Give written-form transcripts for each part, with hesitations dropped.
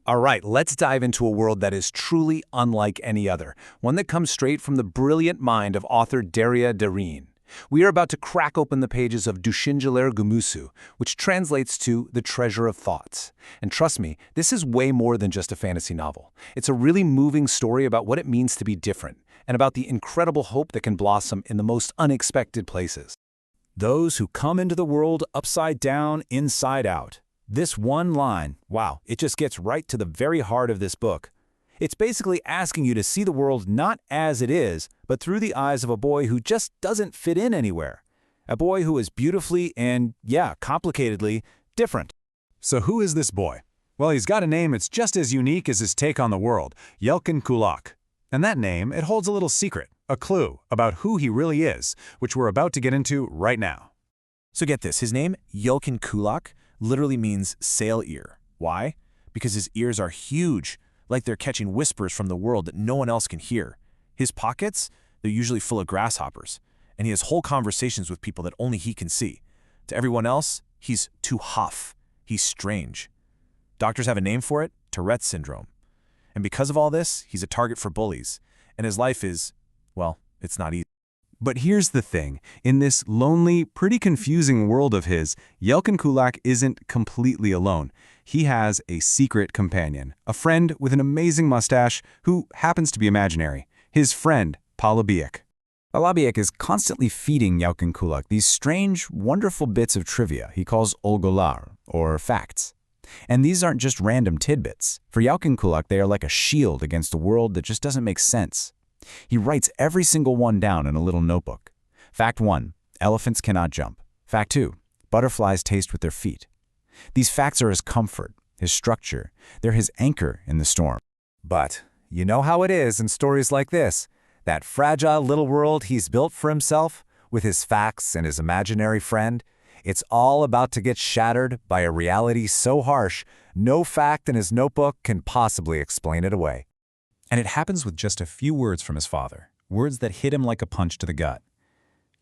All right, let's dive into a world that is truly unlike any other, one that comes straight from the brilliant mind of author Derya Darine. We are about to crack open the pages of Düşünceler Gumusu, which translates to The Treasure of Thoughts. And trust me, this is way more than just a fantasy novel. It's a really moving story about what it means to be different, and about the incredible hope that can blossom in the most unexpected places. Those who come into the world upside down, inside out. This one line, wow, it just gets right to the very heart of this book. It's basically asking you to see the world not as it is, but through the eyes of a boy who just doesn't fit in anywhere. A boy who is beautifully and, yeah, complicatedly different. So who is this boy? Well, he's got a name that's just as unique as his take on the world, Yelkenkulak. And that name, it holds a little secret, a clue about who he really is, which we're about to get into right now. So get this, his name, Yelkenkulak, literally means sail ear. Why? Because his ears are huge, like they're catching whispers from the world that no one else can hear. His pockets, they're usually full of grasshoppers, and he has whole conversations with people that only he can see. To everyone else, he's too huff. He's strange. Doctors have a name for it, Tourette's syndrome. And because of all this, he's a target for bullies, and his life is, well, it's not easy. But here's the thing. In this lonely, pretty confusing world of his, Yelkenkulak isn't completely alone. He has a secret companion, a friend with an amazing mustache who happens to be imaginary. His friend, Palabıyık. Palabıyık is constantly feeding Yelkenkulak these strange, wonderful bits of trivia he calls olgular, or facts. And these aren't just random tidbits. For Yelkenkulak, they are like a shield against a world that just doesn't make sense. He writes every single one down in a little notebook. Fact 1, elephants cannot jump. Fact 2, butterflies taste with their feet. These facts are his comfort, his structure. They're his anchor in the storm. But you know how it is in stories like this. That fragile little world he's built for himself, with his facts and his imaginary friend, it's all about to get shattered by a reality so harsh, no fact in his notebook can possibly explain it away. And it happens with just a few words from his father, words that hit him like a punch to the gut.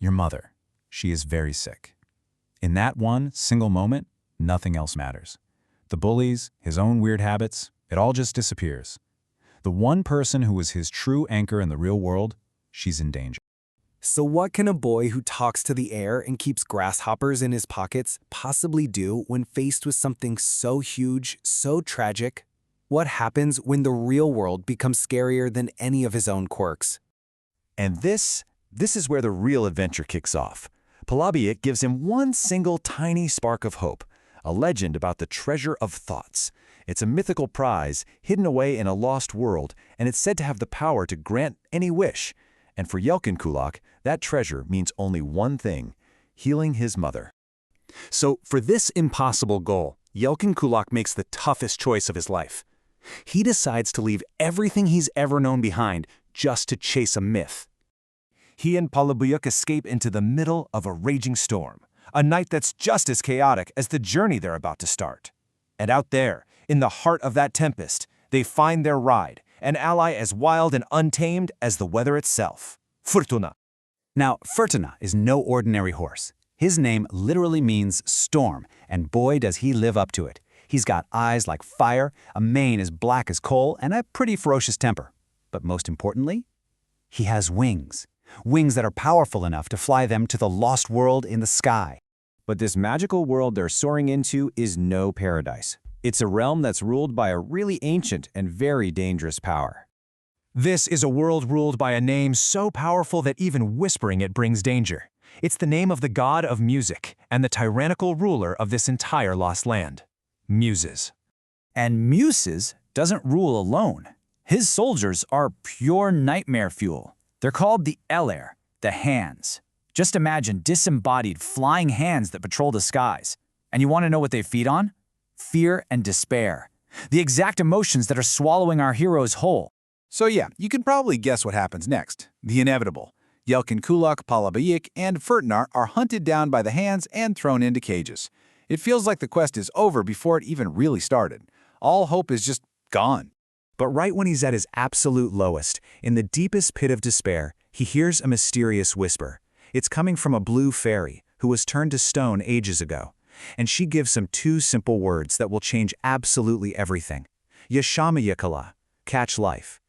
Your mother, she is very sick. In that one single moment, nothing else matters. The bullies, his own weird habits, it all just disappears. The one person who was his true anchor in the real world, she's in danger. So what can a boy who talks to the air and keeps grasshoppers in his pockets possibly do when faced with something so huge, so tragic? What happens when the real world becomes scarier than any of his own quirks? And this is where the real adventure kicks off. Palabıyık gives him one single tiny spark of hope, a legend about the treasure of thoughts. It's a mythical prize hidden away in a lost world, and it's said to have the power to grant any wish. And for Yelkenkulak, that treasure means only one thing, healing his mother. So for this impossible goal, Yelkenkulak makes the toughest choice of his life. He decides to leave everything he's ever known behind just to chase a myth. He and Palabıyık escape into the middle of a raging storm, a night that's just as chaotic as the journey they're about to start. And out there, in the heart of that tempest, they find their ride, an ally as wild and untamed as the weather itself, Fırtına. Now, Fırtına is no ordinary horse. His name literally means storm, and boy does he live up to it. He's got eyes like fire, a mane as black as coal, and a pretty ferocious temper. But most importantly, he has wings. Wings that are powerful enough to fly them to the lost world in the sky. But this magical world they're soaring into is no paradise. It's a realm that's ruled by a really ancient and very dangerous power. This is a world ruled by a name so powerful that even whispering it brings danger. It's the name of the god of music and the tyrannical ruler of this entire lost land. Muses. And Muses doesn't rule alone. His soldiers are pure nightmare fuel. They're called the Eller, the hands. Just imagine disembodied flying hands that patrol the skies. And you want to know what they feed on? Fear and despair. The exact emotions that are swallowing our heroes whole. So yeah, you can probably guess what happens next. The inevitable. Yelkenkulak, Palabıyık, and Fırtına are hunted down by the hands and thrown into cages. It feels like the quest is over before it even really started. All hope is just gone. But right when he's at his absolute lowest, in the deepest pit of despair, he hears a mysterious whisper. It's coming from a blue fairy who was turned to stone ages ago. And she gives him two simple words that will change absolutely everything. Yaşama yakala, catch life.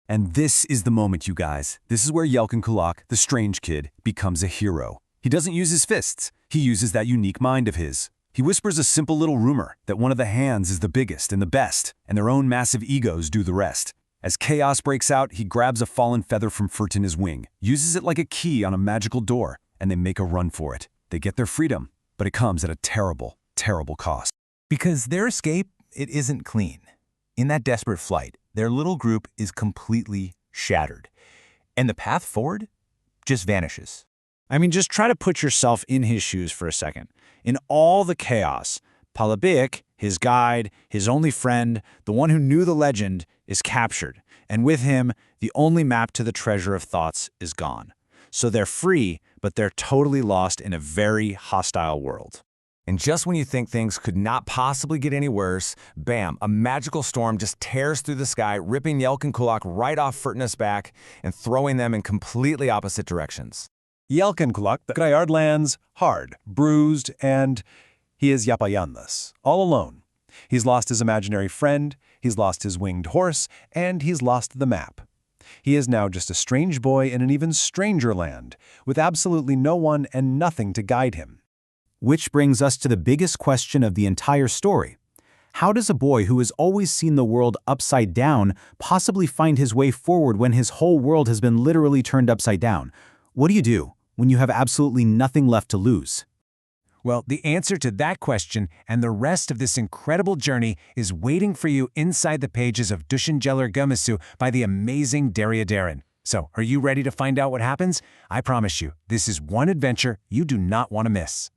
And this is the moment, you guys. This is where Yelkenkulak, the strange kid, becomes a hero. He doesn't use his fists. He uses that unique mind of his. He whispers a simple little rumor that one of the hands is the biggest and the best, and their own massive egos do the rest. As chaos breaks out, he grabs a fallen feather from Furtina's wing, uses it like a key on a magical door, and they make a run for it. They get their freedom, but it comes at a terrible, terrible cost. Because their escape, it isn't clean. In that desperate flight, their little group is completely shattered. And the path forward just vanishes. I mean, just try to put yourself in his shoes for a second. In all the chaos, Palabıyık, his guide, his only friend, the one who knew the legend, is captured. And with him, the only map to the treasure of thoughts is gone. So they're free, but they're totally lost in a very hostile world. And just when you think things could not possibly get any worse, bam, a magical storm just tears through the sky, ripping Yelkenkulak right off Furtina's back and throwing them in completely opposite directions. Yelkenkulak, the Grayard lands hard, bruised, and he is yapayalnız, all alone. He's lost his imaginary friend, he's lost his winged horse, and he's lost the map. He is now just a strange boy in an even stranger land, with absolutely no one and nothing to guide him. Which brings us to the biggest question of the entire story. How does a boy who has always seen the world upside down possibly find his way forward when his whole world has been literally turned upside down? What do you do when you have absolutely nothing left to lose? Well, the answer to that question and the rest of this incredible journey is waiting for you inside the pages of Düşünceler Gömüsü by the amazing Derya Derin. So, are you ready to find out what happens? I promise you, this is one adventure you do not want to miss.